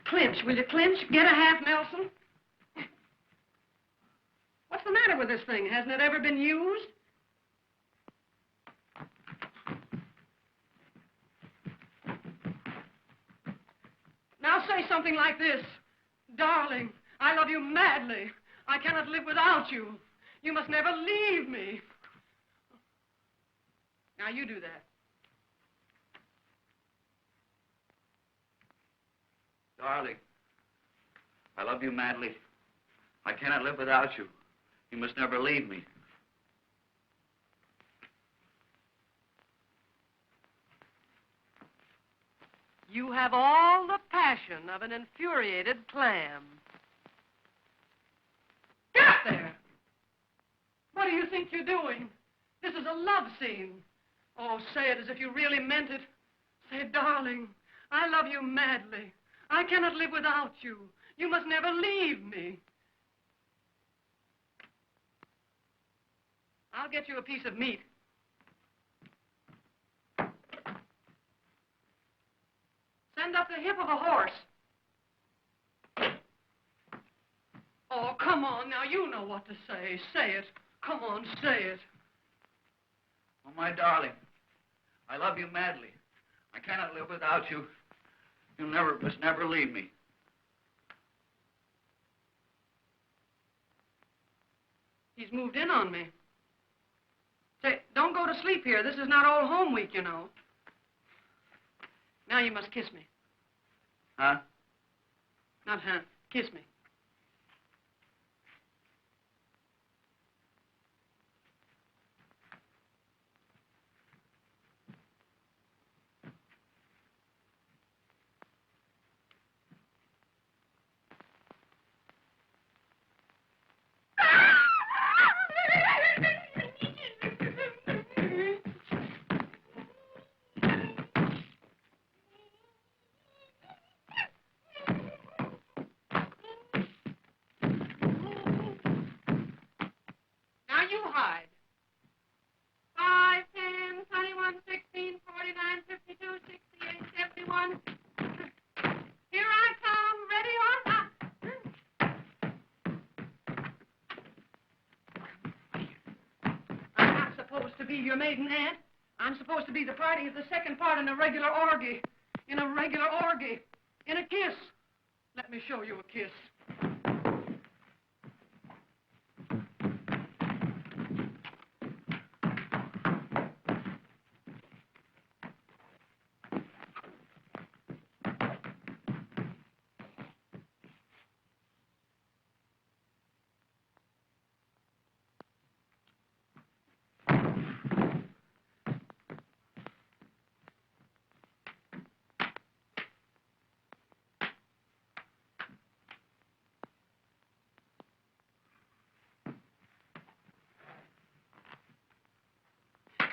Clinch, will you clinch? Get a half Nelson. What's the matter with this thing? Hasn't it ever been used? Now say something like this. Darling, I love you madly. I cannot live without you. You must never leave me. Now you do that. Darling, I love you madly. I cannot live without you. You must never leave me. You have all the passion of an infuriated clam. Get up there! What do you think you're doing? This is a love scene. Oh, say it as if you really meant it. Say, darling, I love you madly. I cannot live without you. You must never leave me. I'll get you a piece of meat. Send up the hip of a horse. Oh, come on now. You know what to say. Say it. Come on, say it. Oh, my darling, I love you madly. I cannot live without you. You must never leave me. He's moved in on me. Say, don't go to sleep here. This is not Old Home Week, you know. Now you must kiss me. Huh? Not huh. Kiss me. Your maiden aunt. I'm supposed to be the party of the second part in a regular orgy. In a regular orgy. In a kiss. Let me show you a kiss.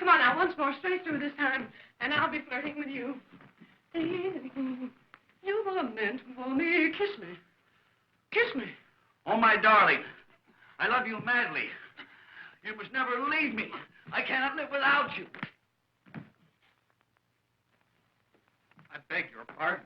Come on now, once more, straight through this time, and I'll be flirting with you. You were meant for me. Kiss me. Kiss me. Oh, my darling, I love you madly. You must never leave me. I cannot live without you. I beg your pardon.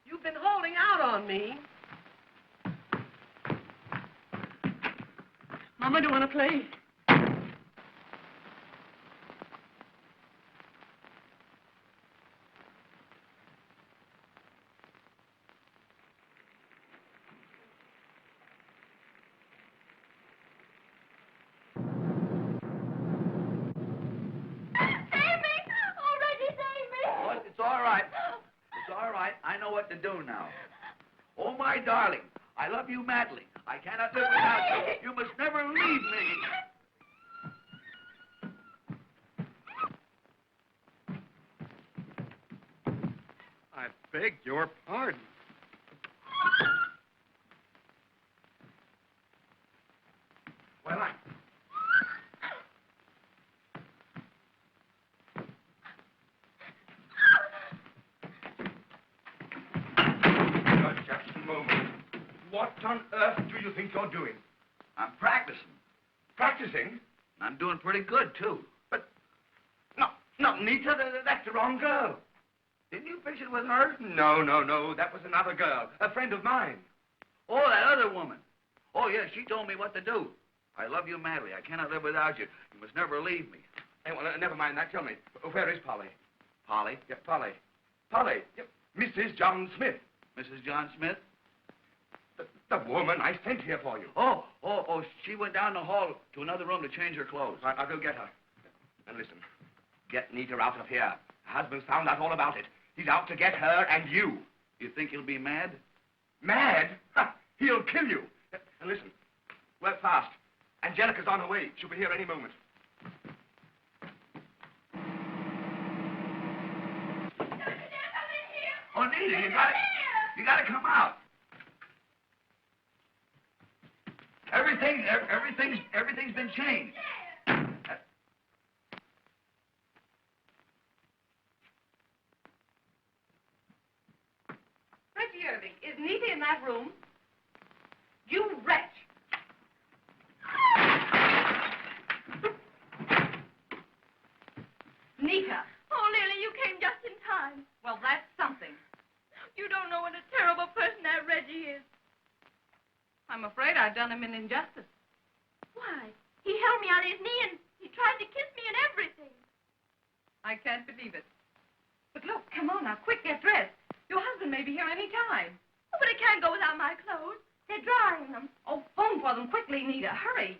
You've been holding out on me. Mama, do you want to play? What? It's all right. It's all right. I know what to do now. Oh, my darling, I love you madly. I cannot live without you. You must never leave me. I beg your pardon. Well, just a moment. What on earth do you think you're doing? I'm practicing. Practicing? I'm doing pretty good, too. No, Nita, that's the wrong girl. Didn't you fix it with her? No. That was another girl, a friend of mine. Oh, that other woman. Oh, yes, she told me what to do. I love you madly. I cannot live without you. You must never leave me. Hey, well, never mind that. Tell me, where is Polly? Polly? Yeah, Polly. Polly. Yeah, Mrs. John Smith. Mrs. John Smith? The woman I sent here for you. Oh, she went down the hall to another room to change her clothes. Right, I'll go get her. And listen, get Nita out of here. Her husband's found out all about it. He's out to get her and you. You think he'll be mad? Mad? Ha, he'll kill you. And listen, work fast. Angelica's on her way. She'll be here any moment. Oh, Nita, you gotta come out. Everything's been changed. Reggie Irving, is Nita in that room? You wretch! Nita! Oh, Lily, you came just in time. Well, that's something. You don't know what a terrible person that Reggie is. I'm afraid I've done him an injustice. Why? He held me on his knee and he tried to kiss me and everything. I can't believe it. But look, come on now, quick, get dressed. Your husband may be here any time. Oh, but I can't go without my clothes. They're drying them. Oh, phone for them quickly, Nita. Hurry.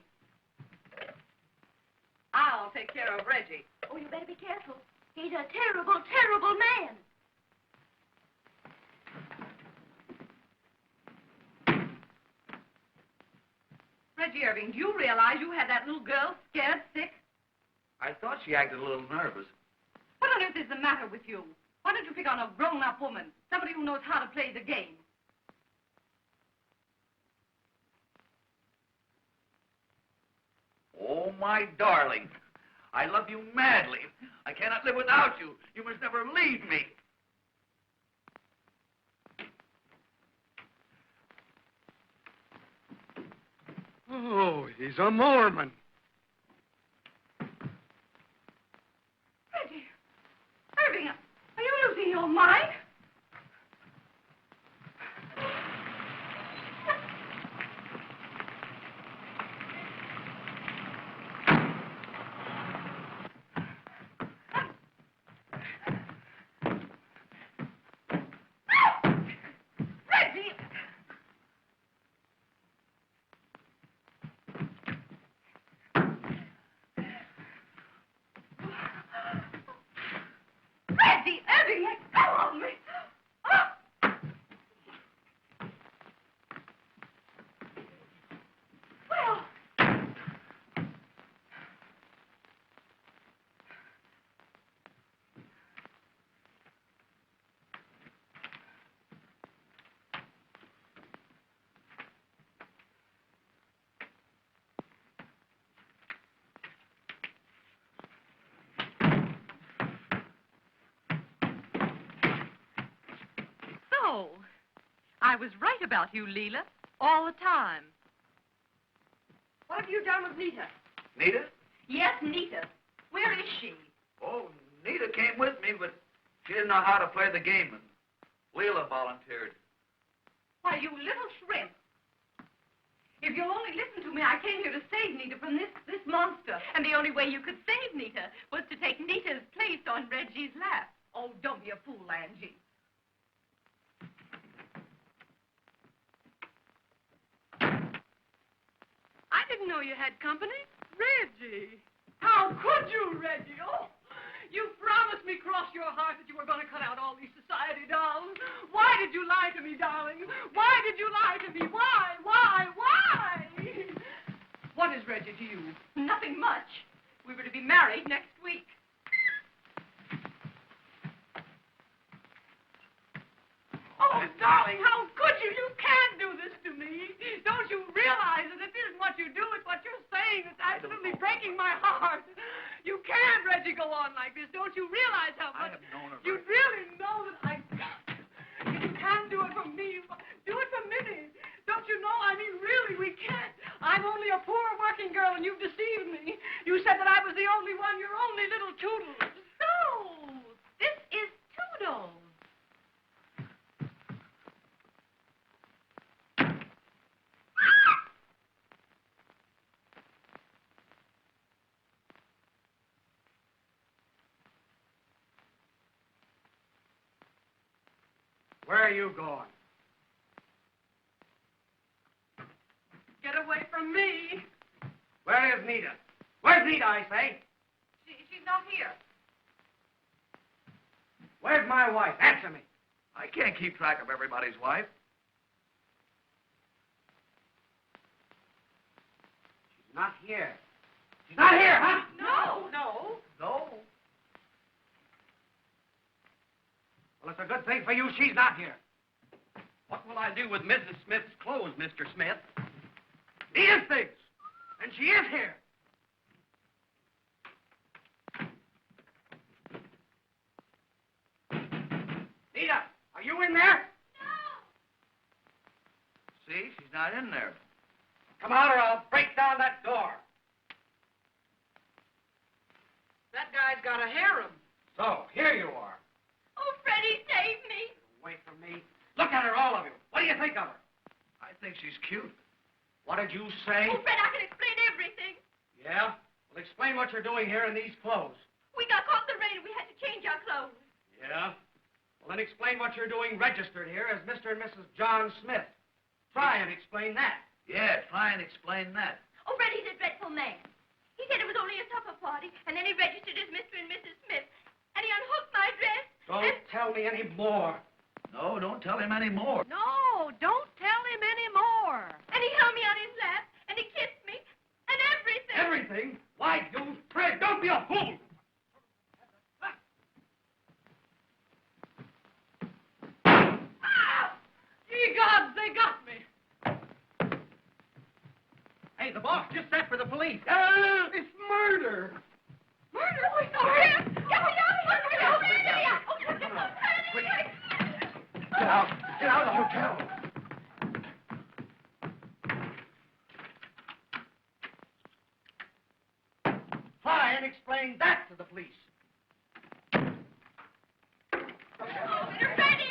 I'll take care of Reggie. Oh, you better be careful. He's a terrible, terrible man. Reggie Irving, do you realize you had that little girl scared sick? I thought she acted a little nervous. What on earth is the matter with you? Why don't you pick on a grown-up woman, somebody who knows how to play the game? Oh, my darling, I love you madly. I cannot live without you. You must never leave me. Oh, he's a Mormon. Reggie Irving, are you losing your mind? Reggie So, I was right about you, Leela, all the time. What have you done with Nita? Nita? Yes, Nita. Where is she? Oh, Nita came with me, but she didn't know how to play the game, and Leela volunteered. Why, you little shrimp. If you'll only listen to me, I came here to save Nita from this monster. And the only way you could save Nita was to take Nita's place on Reggie's lap. Oh, don't be a fool, Angie. I didn't know you had company. Reggie. How could you, Reggie? Oh, you promised me cross your heart that you were going to cut out all these society dolls. Why did you lie to me, darling? Why did you lie to me? Why? What is Reggie to you? Nothing much. We were to be married next week. Oh, darling, how could you? You can't do this to me. Don't you realize that this isn't what you do, it's what you're saying that's absolutely breaking my heart. You can't, Reggie, go on like this. Don't you realize how much... I have known her. You really know that if you can't do it for me, do it for Minnie. Don't you know? I mean, really, we can't. I'm only a poor working girl, and you've deceived me. You said that I was the only one, your only little Toodles. No, this is Toodles. Where are you going? Get away from me. Where is Nita? Where's Nita, I say? She's not here. Where's my wife? Answer me. I can't keep track of everybody's wife. She's not here. She's not here, huh? No. No. Well, it's a good thing for you she's not here. What will I do with Mrs. Smith's clothes, Mr. Smith? Nita's things. And she is here. Nita, are you in there? See, she's not in there. Come out or I'll break down that door. That guy's got a harem. So, here you are. Oh, Freddie, save me. Away from me. Look at her, all of you. What do you think of her? I think she's cute. What did you say? Oh, Fred, I can explain everything. Yeah? Well, explain what you're doing here in these clothes. We got caught in the rain and we had to change our clothes. Yeah? Well, then explain what you're doing registered here as Mr. and Mrs. John Smith. Try and explain that. Yeah, try and explain that. Oh, Freddie's a dreadful man. He said it was only a supper party, and then he registered as Mr. and Mrs. Smith. And he unhooked my dress. Don't tell me any more. No, don't tell him any more. No, don't tell him any more. And he held me on his lap, and he kissed me, and everything. Everything? Why, you Fred, don't be a fool. Ye gods, they got me. Hey, the boss just sent for the police. It's murder. Murder? Oh, it's not him. Get me out of here. Get me out. Oh, get me out. Quick. Get out. Get out of the hotel. Try and explain that to the police. Oh, you're ready.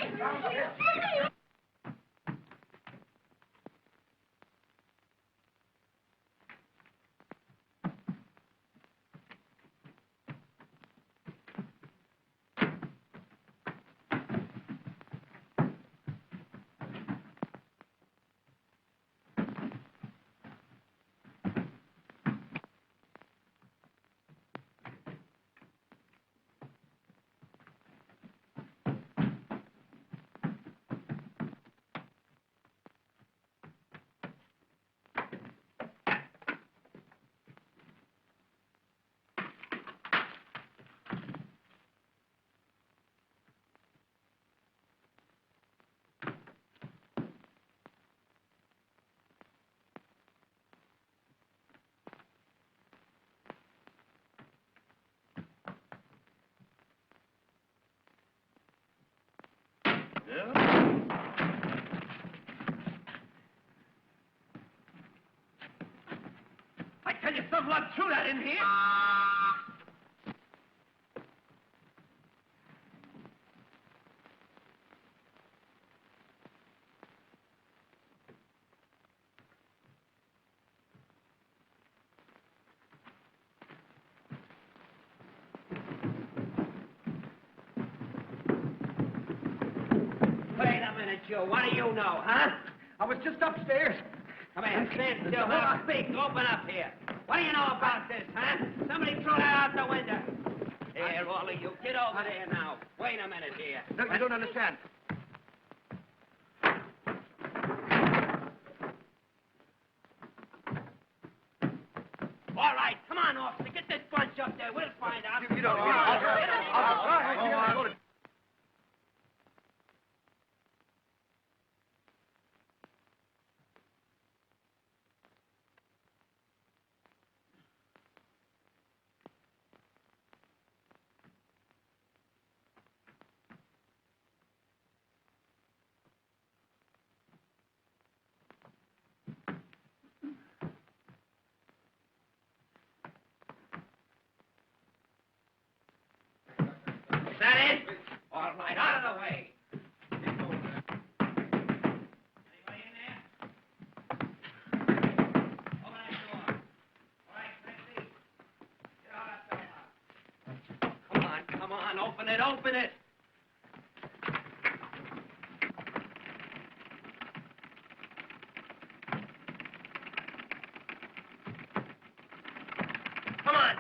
Yeah? dog threw that in here. Wait a minute, Joe. What do you know, huh? I was just upstairs. Come here, stand still. Now speak. Open up here. What do you know about this, huh? Somebody threw that out the window. Here, all of you. Get over there now. Wait a minute here. No, you don't understand. All right, come on, officer. Get this bunch up there. We'll find out. You don't. Is that it? All right, out of the way. Anybody in there? Open that door. All right, Chrissy. Get out that door. Come on, open it, open it. Come on.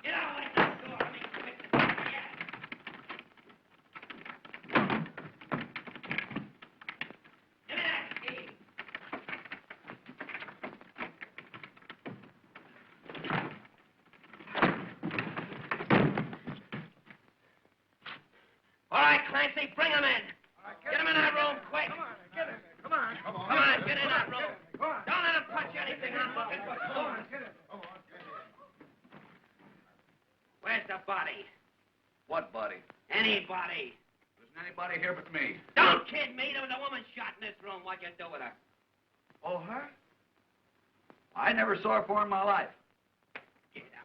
Get out of that door. Let me fix it. Yeah. Give me that key. All right, Clancy, bring him in. Get him in that room, quick. Come on, get in that room. Don't let him touch anything. I'm looking for clues. Where's the body? What body? Anybody. There isn't anybody here but me. Don't kid me. There was a woman shot in this room. What'd you do with her? Oh, her? I never saw her before in my life.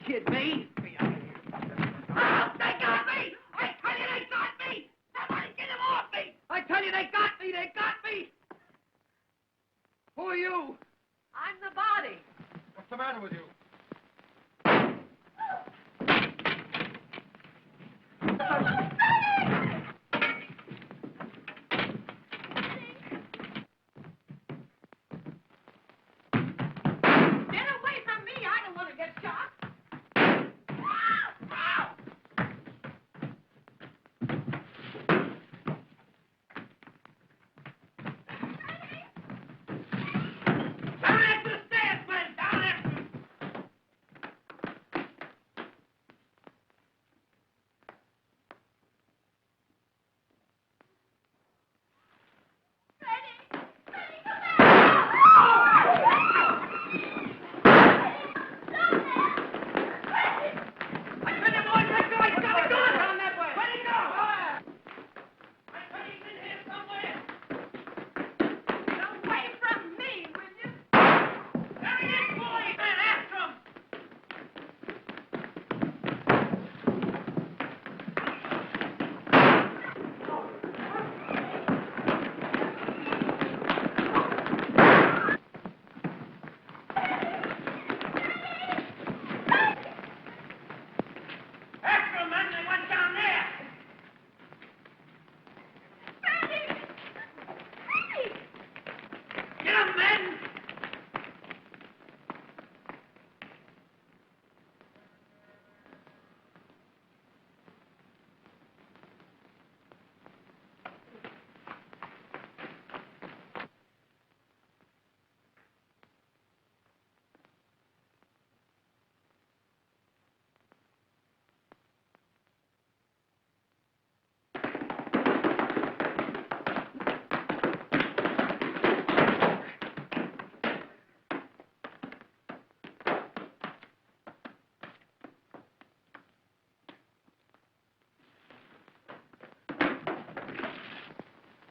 Kid me? Oh, they got me! I tell you, they got me! Somebody get him off me! I tell you, they got me! They got me! Who are you? I'm the body. What's the matter with you? Get away from me. I don't want to get shot. Down after the stairs, man! Down after!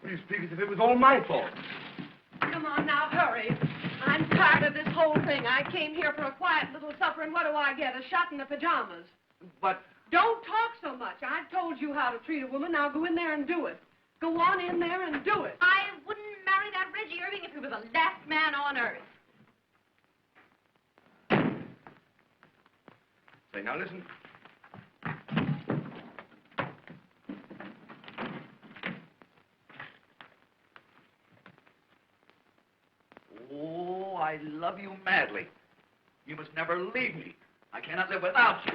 You speak as if it was all my fault. Come on now, hurry. I'm tired of this whole thing. I came here for a quiet little supper, and what do I get? A shot in the pajamas. But... Don't talk so much. I told you how to treat a woman. Now go in there and do it. Go on in there and do it. I wouldn't marry that Reggie Irving if he was the last man on earth. Say, now listen. Oh, I love you madly. You must never leave me. I cannot live without you.